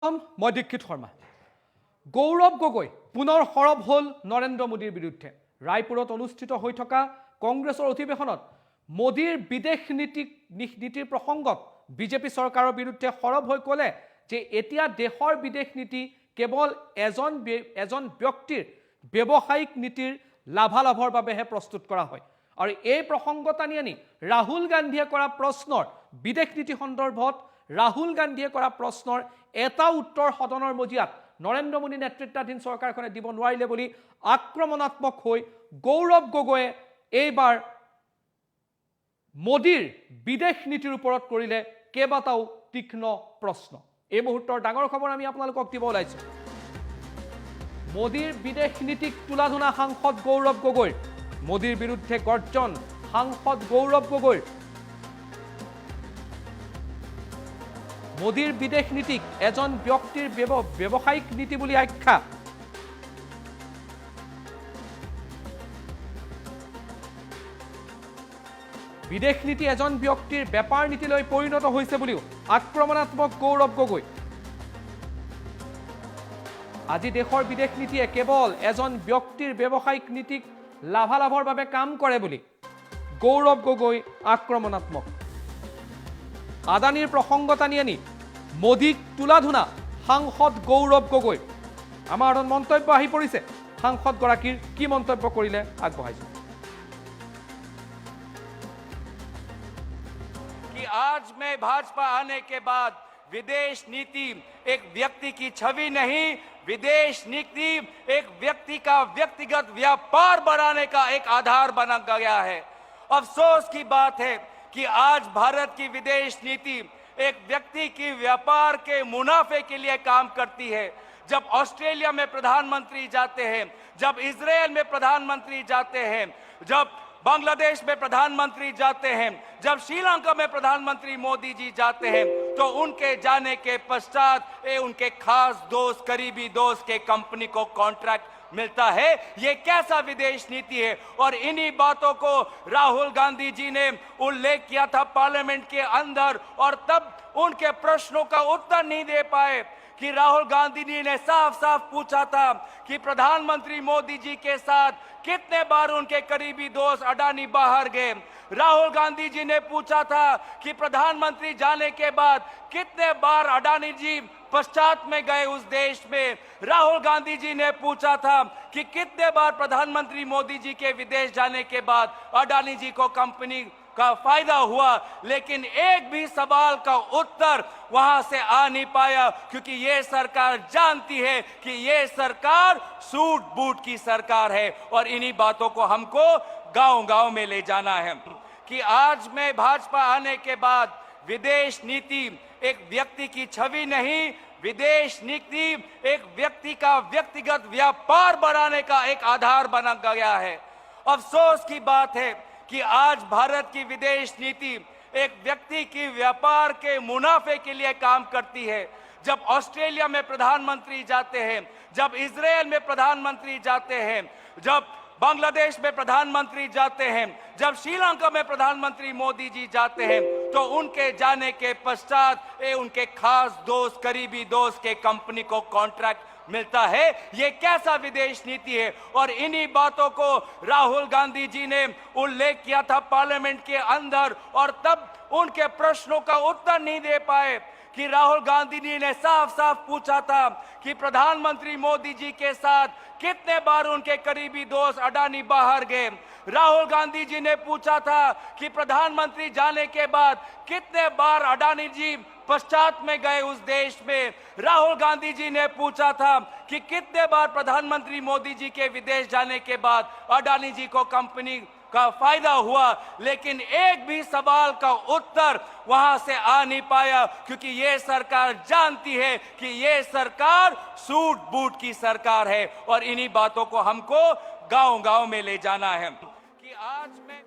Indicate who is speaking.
Speaker 1: মই দীক্ষিত শৰ্মা। গৌৰৱ গগৈ পুনৰ সৰব হল নৰেন্দ্ৰ মোদীৰ বিৰুদ্ধে। ৰায়পুৰত অনুষ্ঠিত হৈ থকা কংগ্ৰেছৰ অধিৱেশনত মোদীৰ বিদেশ নীতিৰ প্ৰসংগত বিজেপি চৰকাৰৰ বিৰুদ্ধে সৰব হৈ ক'লে যে এতিয়া দেশৰ বিদেশ নীতি কেৱল এজন ব্যক্তিৰ ব্যৱসায়িক নীতিৰ লাভালাভৰ বাবেহে প্ৰস্তুত কৰা হয়। আৰু এই প্ৰসংগ টানি আনি ৰাহুল গান্ধীয়ে কৰা প্ৰশ্নৰ বিদেশ নীতি সন্দৰ্ভত ৰাহুল গান্ধীয়ে কৰা প্ৰশ্নৰ এটা উত্তৰ সদনৰ মজিয়াত নৰেন্দ্ৰ মোদী নেতৃত্বাধীন চৰকাৰখনে দিব নোৱাৰিলে বুলি আক্ৰমণাত্মক হৈ গৌৰৱ গগৈয়ে এইবাৰ মোদীৰ বিদেশ নীতিৰ ওপৰত কৰিলে কেইবাটাও তীক্ষ্ণ প্ৰশ্ন। এই মুহূৰ্তৰ ডাঙৰ খবৰ আমি আপোনালোকক দিব ওলাইছো। মোদীৰ বিদেশ নীতিক তুলাধুনা সাংসদ গৌৰৱ গগৈৰ। মোদীৰ বিৰুদ্ধে গৰ্জন সাংসদ গৌৰৱ গগৈৰ। মোদীৰ বিদেশ নীতিক এজন ব্যক্তিৰ ব্যৱসায়িক নীতি বুলি আখ্যা। বিদেশ নীতি এজন ব্যক্তিৰ বেপাৰ নীতিলৈ পৰিণত হৈছে বুলিও আক্ৰমণাত্মক গৌৰৱ গগৈ। আজি দেশৰ বিদেশ নীতিয়ে কেৱল এজন ব্যক্তিৰ ব্যৱসায়িক নীতিক লাভালাভৰ বাবে কাম কৰে বুলি গৌৰৱ গগৈ আক্ৰমণাত্মক। আদানীৰ প্ৰসংগ টানি আনি মোদীক তুলাধুনা সাংসদ গৌৰৱ গগৈ। আমাৰ হাতত মন্তব্য আহি পৰিছে, সাংসদগৰাকীৰ কি মন্তব্য কৰিলে আগবঢ়াইছো।
Speaker 2: कि आज में भाजपा आने के बाद विदेश नीति एक व्यक्ति की छवि नहीं, विदेश नीति एक व्यक्ति का व्यक्तिगत व्यापार बढ़ाने का एक आधार बना गया है। अफसोस की बात है कि आज भारत की विदेश नीति एक व्यक्ति की व्यापार के मुनाफे के लिए काम करती है। जब ऑस्ट्रेलिया में प्रधानमंत्री जाते हैं, जब इजराइल में प्रधानमंत्री जाते हैं, जब बांग्लादेश में प्रधानमंत्री जाते हैं, जब श्रीलंका में प्रधानमंत्री मोदी जी जाते हैं, तो उनके जाने के पश्चात उनके खास दोस्त, करीबी दोस्त के कंपनी को कॉन्ट्रैक्ट मिलता है। ये कैसा विदेश नीति है? और इन्हीं बातों को राहुल गांधी जी ने उल्लेख किया था पार्लियामेंट के अंदर, और तब उनके प्रश्नों का उत्तर नहीं दे पाए कि राहुल गांधी जी ने साफ साफ पूछा था कि प्रधानमंत्री मोदी जी के साथ कितने बार उनके करीबी दोस्त अडानी बाहर गए। राहुल गांधी जी ने पूछा था कि प्रधानमंत्री जाने के बाद कितने बार अडानी जी पश्चात में गए उस देश में। राहुल गांधी जी ने पूछा था कि कितने बार प्रधानमंत्री मोदी जी के विदेश जाने के बाद अडानी जी को कंपनी का फायदा हुआ, लेकिन एक भी सवाल का उत्तर वहां से आ नहीं पाया, क्योंकि ये सरकार जानती है कि ये सरकार सूट बूट की सरकार है। और इन्हीं बातों को हमको गांव-गांव में ले जाना है कि आज में भाजपा आने के बाद विदेश नीति एक व्यक्ति की छवि नहीं, विदेश नीति एक व्यक्ति का व्यक्तिगत व्यापार बढ़ाने का एक आधार बना गया है। अफसोस की बात है कि आज भारत की विदेश नीति एक व्यक्ति की व्यापार के मुनाफे के लिए काम करती है। जब ऑस्ट्रेलिया में प्रधानमंत्री जाते हैं, जब इजराइल में प्रधानमंत्री जाते हैं, जब बांग्लादेश में प्रधानमंत्री जाते हैं, जब श्रीलंका में प्रधानमंत्री मोदी जी जाते हैं, तो उनके जाने के पश्चात उनके खास दोस्त, करीबी दोस्त के कंपनी को कॉन्ट्रैक्ट मिलता है। ये कैसा विदेश नीति है? और इन्हीं बातों को राहुल गांधी जी ने उल्लेख किया था पार्लियामेंट के अंदर, और तब उनके प्रश्नों का उत्तर नहीं दे पाए कि राहुल गांधी जी ने साफ साफ पूछा था कि प्रधानमंत्री मोदी जी के साथ कितने बार उनके करीबी दोस्त अडानी बाहर गए। राहुल गांधी जी ने पूछा था कि प्रधानमंत्री जाने के बाद कितने बार अडानी जी पश्चात में गए उस देश में। राहुल गांधी जी ने पूछा था कि कितने बार प्रधानमंत्री मोदी जी के विदेश जाने के बाद अडानी जी को कंपनी का फायदा हुआ, लेकिन एक भी सवाल का उत्तर वहां से आ नहीं पाया, क्योंकि ये सरकार जानती है कि ये सरकार सूट बूट की सरकार है। और इन्हीं बातों को हमको गांव-गांव में ले जाना है कि आज में